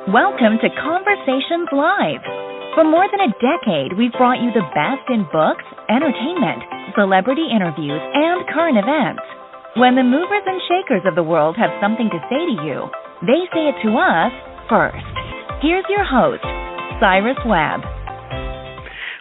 Welcome to Conversations Live. For more than a decade, we've brought you the best in books, entertainment, celebrity interviews, and current events. When the movers and shakers of the world have something to say to you, they say it to us first. Here's your host, Cyrus Webb.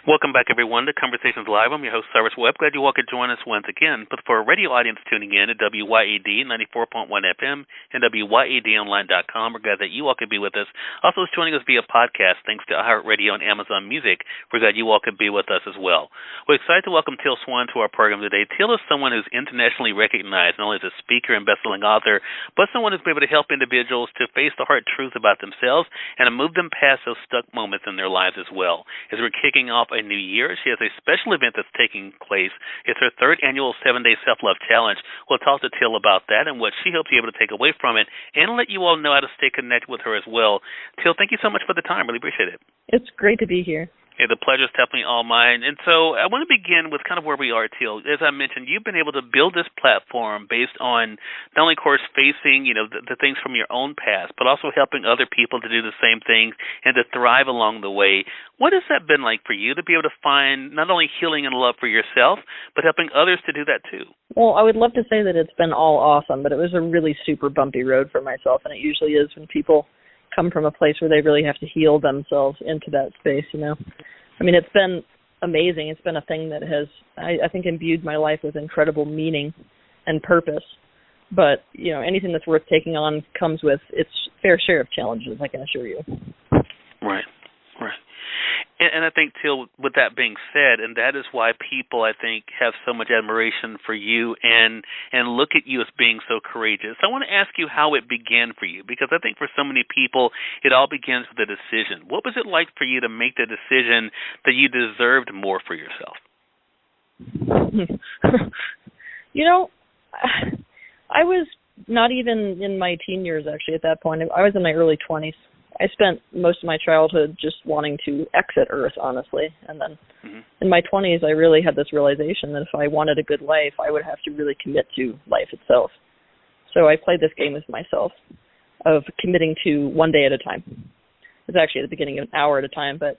Welcome back, everyone, to Conversations Live. I'm your host, Cyrus Webb. Glad you all could join us once again. But for a radio audience tuning in at WYAD 94.1 FM and WYADonline.com, we're glad that you all could be with us. Also, joining us via podcast, thanks to iHeartRadio and Amazon Music. We're glad you all could be with us as well. We're excited to welcome Teal Swan to our program today. Teal is someone who's internationally recognized, not only as a speaker and best-selling author, but someone who's been able to help individuals to face the hard truth about themselves and to move them past those stuck moments in their lives as well. As we're kicking off a new year, she has a special event that's taking place. It's her third annual 7-day self-love challenge. We'll talk to Teal about that and what she hopes you're able to take away from it and let you all know how to stay connected with her as well. Teal, thank you so much for the time. Really appreciate it. It's great to be here. Yeah, the pleasure is definitely all mine. And so I want to begin with kind of where we are, Teal. As I mentioned, you've been able to build this platform based on not only, of course, facing, the things from your own past, but also helping other people to do the same things and to thrive along the way. What has that been like for you to be able to find not only healing and love for yourself, but helping others to do that too? Well, I would love to say that it's been all awesome, but it was a really super bumpy road for myself, and it usually is when people come from a place where they really have to heal themselves into that space, I mean, it's been amazing. It's been a thing that has, I think, imbued my life with incredible meaning and purpose. But, anything that's worth taking on comes with its fair share of challenges, I can assure you. Right. And I think, Teal, with that being said, and that is why people, I think, have so much admiration for you and look at you as being so courageous. I want to ask you how it began for you, because I think for so many people, it all begins with a decision. What was it like for you to make the decision that you deserved more for yourself? I was not even in my teen years, actually, at that point. I was in my early 20s. I spent most of my childhood just wanting to exit Earth, honestly. And then in my 20s, I really had this realization that if I wanted a good life, I would have to really commit to life itself. So I played this game with myself of committing to one day at a time. It was actually at the beginning of an hour at a time, but,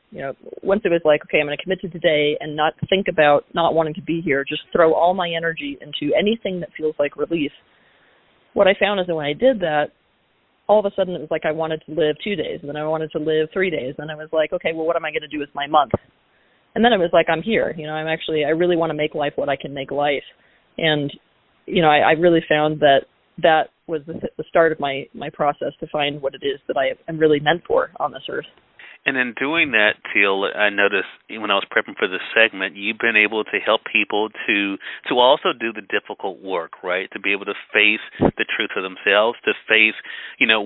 once it was like, okay, I'm going to commit to today and not think about not wanting to be here, just throw all my energy into anything that feels like relief. What I found is that when I did that, all of a sudden it was like I wanted to live 2 days, and then I wanted to live 3 days, and I was like, okay, well, what am I going to do with my month? And then it was like, I'm here. I really want to make life what I can make life. And, I really found that was the start of my process to find what it is that I am really meant for on this earth. And in doing that, Teal, I noticed when I was prepping for this segment, you've been able to help people to also do the difficult work, right? To be able to face the truth of themselves, to face,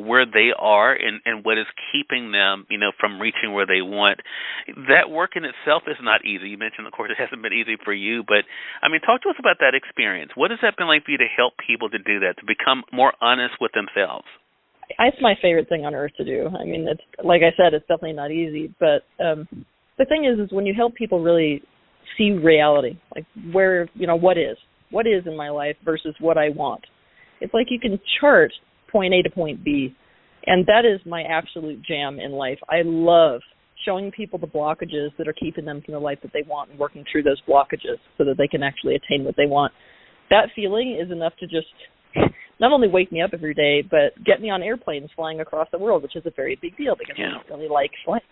where they are and what is keeping them, from reaching where they want. That work in itself is not easy. You mentioned, of course, it hasn't been easy for you, but, talk to us about that experience. What has that been like for you to help people to do that, to become more honest with themselves? It's my favorite thing on earth to do. It's like I said, it's definitely not easy. But the thing is when you help people really see reality, like where, what is in my life versus what I want. It's like you can chart point A to point B, and that is my absolute jam in life. I love showing people the blockages that are keeping them from the life that they want and working through those blockages so that they can actually attain what they want. That feeling is enough to just not only wake me up every day, but get me on airplanes flying across the world, which is a very big deal because I don't really like flying.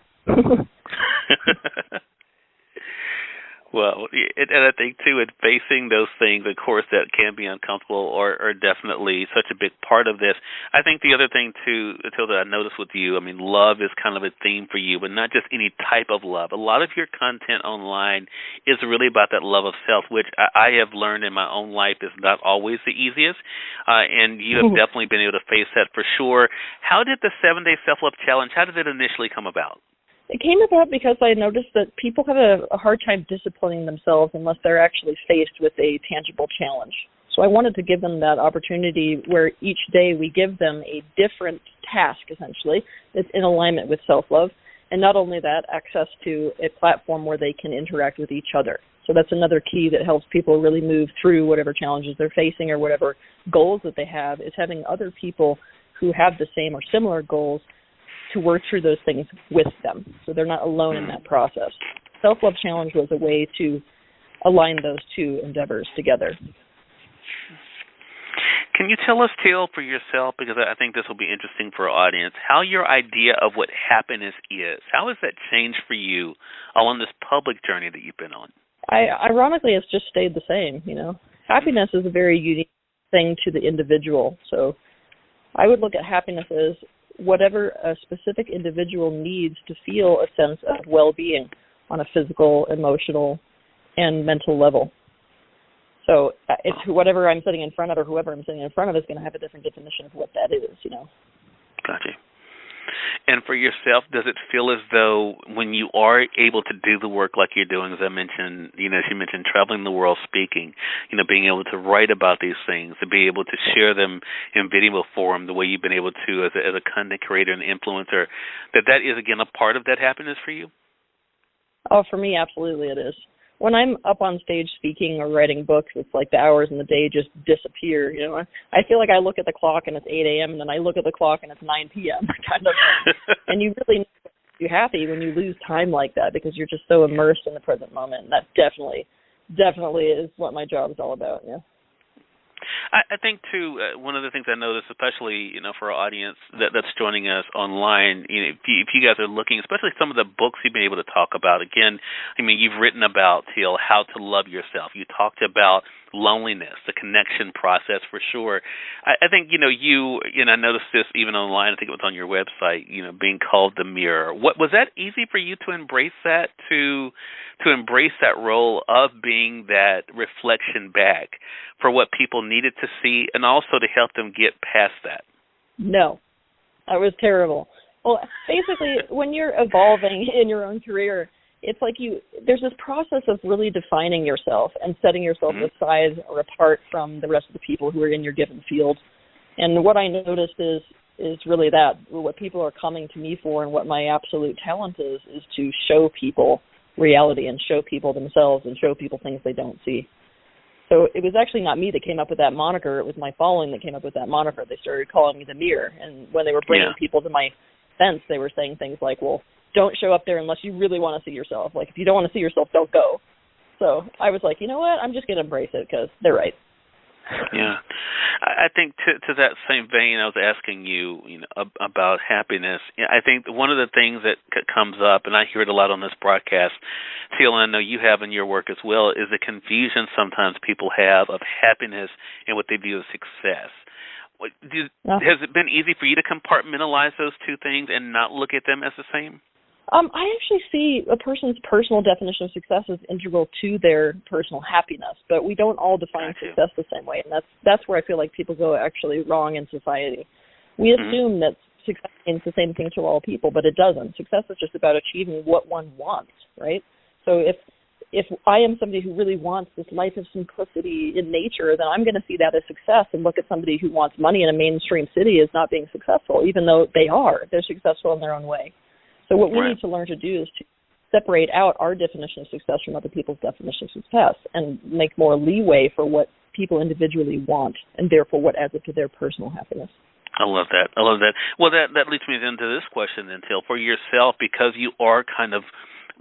Well, and I think, too, in facing those things, of course, that can be uncomfortable are definitely such a big part of this. I think the other thing, too, that I noticed with you, love is kind of a theme for you, but not just any type of love. A lot of your content online is really about that love of self, which I have learned in my own life is not always the easiest, and you have definitely been able to face that for sure. How did the 7-Day Self-Love Challenge, how did it initially come about? It came about because I noticed that people have a hard time disciplining themselves unless they're actually faced with a tangible challenge. So I wanted to give them that opportunity where each day we give them a different task, essentially, that's in alignment with self-love. And not only that, access to a platform where they can interact with each other. So that's another key that helps people really move through whatever challenges they're facing or whatever goals that they have, is having other people who have the same or similar goals to work through those things with them, so they're not alone in that process. Self-Love Challenge was a way to align those two endeavors together. Can you tell us, Teal, for yourself, because I think this will be interesting for our audience, how your idea of what happiness is, how has that changed for you along this public journey that you've been on? Ironically, it's just stayed the same, you know. Happiness is a very unique thing to the individual. So I would look at happiness as whatever a specific individual needs to feel a sense of well-being on a physical, emotional, and mental level. So it's whatever I'm sitting in front of or whoever I'm sitting in front of is going to have a different definition of what that is, you know. Gotcha. And for yourself, does it feel as though when you are able to do the work like you're doing, as I mentioned, you know, as you mentioned, traveling the world speaking, you know, being able to write about these things, to be able to share them in video form the way you've been able to as a content creator and influencer, that is, again, a part of that happiness for you? Oh, for me, absolutely it is. When I'm up on stage speaking or writing books, it's like the hours in the day just disappear. You know, I feel like I look at the clock and it's 8 a.m. and then I look at the clock and it's 9 p.m. kind of. And you really make you happy when you lose time like that because you're just so immersed in the present moment. And that definitely is what my job is all about. Yeah. I think, too, one of the things I noticed, especially, you know, for our audience that's joining us online, you know, if you guys are looking, especially some of the books you've been able to talk about, again, I mean, you've written about, Teal, how to love yourself. You talked about loneliness, the connection process for sure. I think, you know, I noticed this even online, I think it was on your website, you know, being called the mirror. What was that easy for you to embrace that, to embrace that role of being that reflection back for what people needed to see and also to help them get past that? No, that was terrible. Well, basically, when you're evolving in your own career, it's like there's this process of really defining yourself and setting yourself aside or apart from the rest of the people who are in your given field. And what I noticed is really that what people are coming to me for and what my absolute talent is to show people reality and show people themselves and show people things they don't see. So it was actually not me that came up with that moniker. It was my following that came up with that moniker. They started calling me the mirror. And when they were bringing people to my events, they were saying things like, well, don't show up there unless you really want to see yourself. Like, if you don't want to see yourself, don't go. So I was like, you know what? I'm just going to embrace it because they're right. Yeah. I think to that same vein, I was asking you, about happiness. I think one of the things that comes up, and I hear it a lot on this broadcast, Teal, and I know you have in your work as well, is the confusion sometimes people have of happiness and what they view as success. Has it been easy for you to compartmentalize those two things and not look at them as the same? I actually see a person's personal definition of success as integral to their personal happiness, but we don't all define success the same way, and that's where I feel like people go actually wrong in society. We assume that success means the same thing to all people, but it doesn't. Success is just about achieving what one wants, right? So if I am somebody who really wants this life of simplicity in nature, then I'm going to see that as success and look at somebody who wants money in a mainstream city as not being successful, even though they are. They're successful in their own way. So what we need to learn to do is to separate out our definition of success from other people's definition of success and make more leeway for what people individually want and therefore what adds up to their personal happiness. I love that. Well, that leads me into this question then, Teal. For yourself, because you are kind of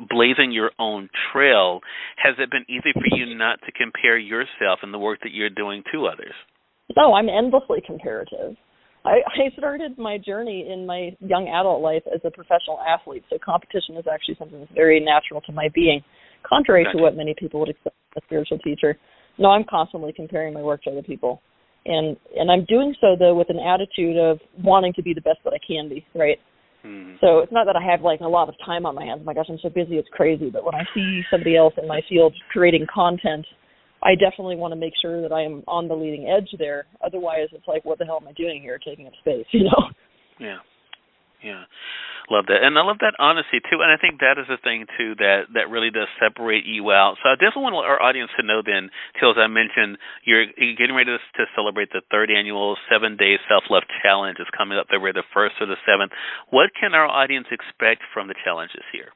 blazing your own trail, has it been easy for you not to compare yourself and the work that you're doing to others? No, I'm endlessly comparative. I started my journey in my young adult life as a professional athlete, so competition is actually something that's very natural to my being, contrary to what many people would expect from a spiritual teacher. No, I'm constantly comparing my work to other people, and I'm doing so, though, with an attitude of wanting to be the best that I can be, right? So it's not that I have, like, a lot of time on my hands. Oh, my gosh, I'm so busy, it's crazy. But when I see somebody else in my field creating content, I definitely want to make sure that I am on the leading edge there. Otherwise, it's like, what the hell am I doing here, taking up space, Yeah. Love that. And I love that honesty, too. And I think that is the thing, too, that really does separate you out. So I definitely want our audience to know then, Teal, as I mentioned, you're getting ready to celebrate the third annual 7-Day Self-Love Challenge. It's coming up February the 1st or the 7th. What can our audience expect from the challenge this year?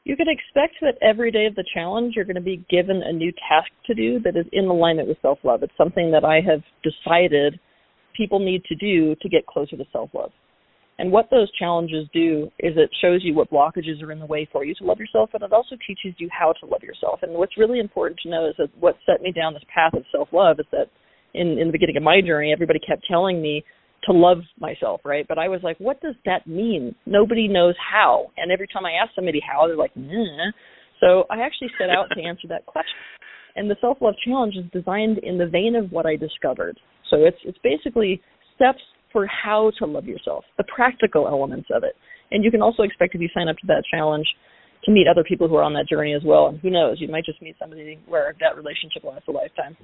You can expect that every day of the challenge you're going to be given a new task to do that is in alignment with self-love. It's something that I have decided people need to do to get closer to self-love. And what those challenges do is it shows you what blockages are in the way for you to love yourself, and it also teaches you how to love yourself. And what's really important to know is that what set me down this path of self-love is that in the beginning of my journey, everybody kept telling me to love myself, right? But I was like, what does that mean? Nobody knows how. And every time I ask somebody how, they're like, nah. So I actually set out to answer that question. And the self-love challenge is designed in the vein of what I discovered. So it's basically steps for how to love yourself, the practical elements of it. And you can also expect, if you sign up to that challenge, to meet other people who are on that journey as well. And who knows, you might just meet somebody where that relationship lasts a lifetime.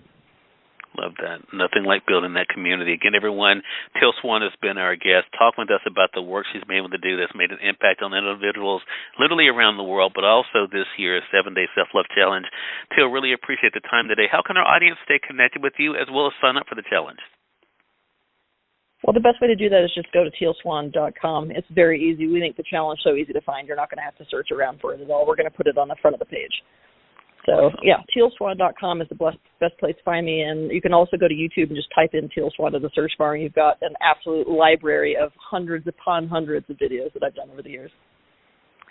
Love that. Nothing like building that community. Again, everyone, Teal Swan has been our guest, talking with us about the work she's been able to do that's made an impact on individuals literally around the world, but also this year's 7-Day Self-Love Challenge. Teal, really appreciate the time today. How can our audience stay connected with you as well as sign up for the challenge? Well, the best way to do that is just go to tealswan.com. It's very easy. We make the challenge so easy to find. You're not going to have to search around for it at all. We're going to put it on the front of the page. So, yeah, tealswan.com is the best place to find me. And you can also go to YouTube and just type in Teal Swan to the search bar, and you've got an absolute library of hundreds upon hundreds of videos that I've done over the years.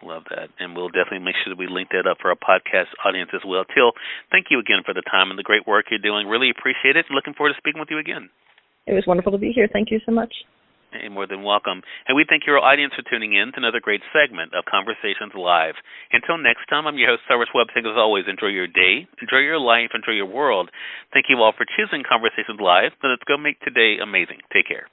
Love that. And we'll definitely make sure that we link that up for our podcast audience as well. Teal, thank you again for the time and the great work you're doing. Really appreciate it. Looking forward to speaking with you again. It was wonderful to be here. Thank you so much. Hey, more than welcome. And we thank your audience for tuning in to another great segment of Conversations Live. Until next time, I'm your host, Cyrus Webb. As always, enjoy your day, enjoy your life, enjoy your world. Thank you all for choosing Conversations Live. Let's go make today amazing. Take care.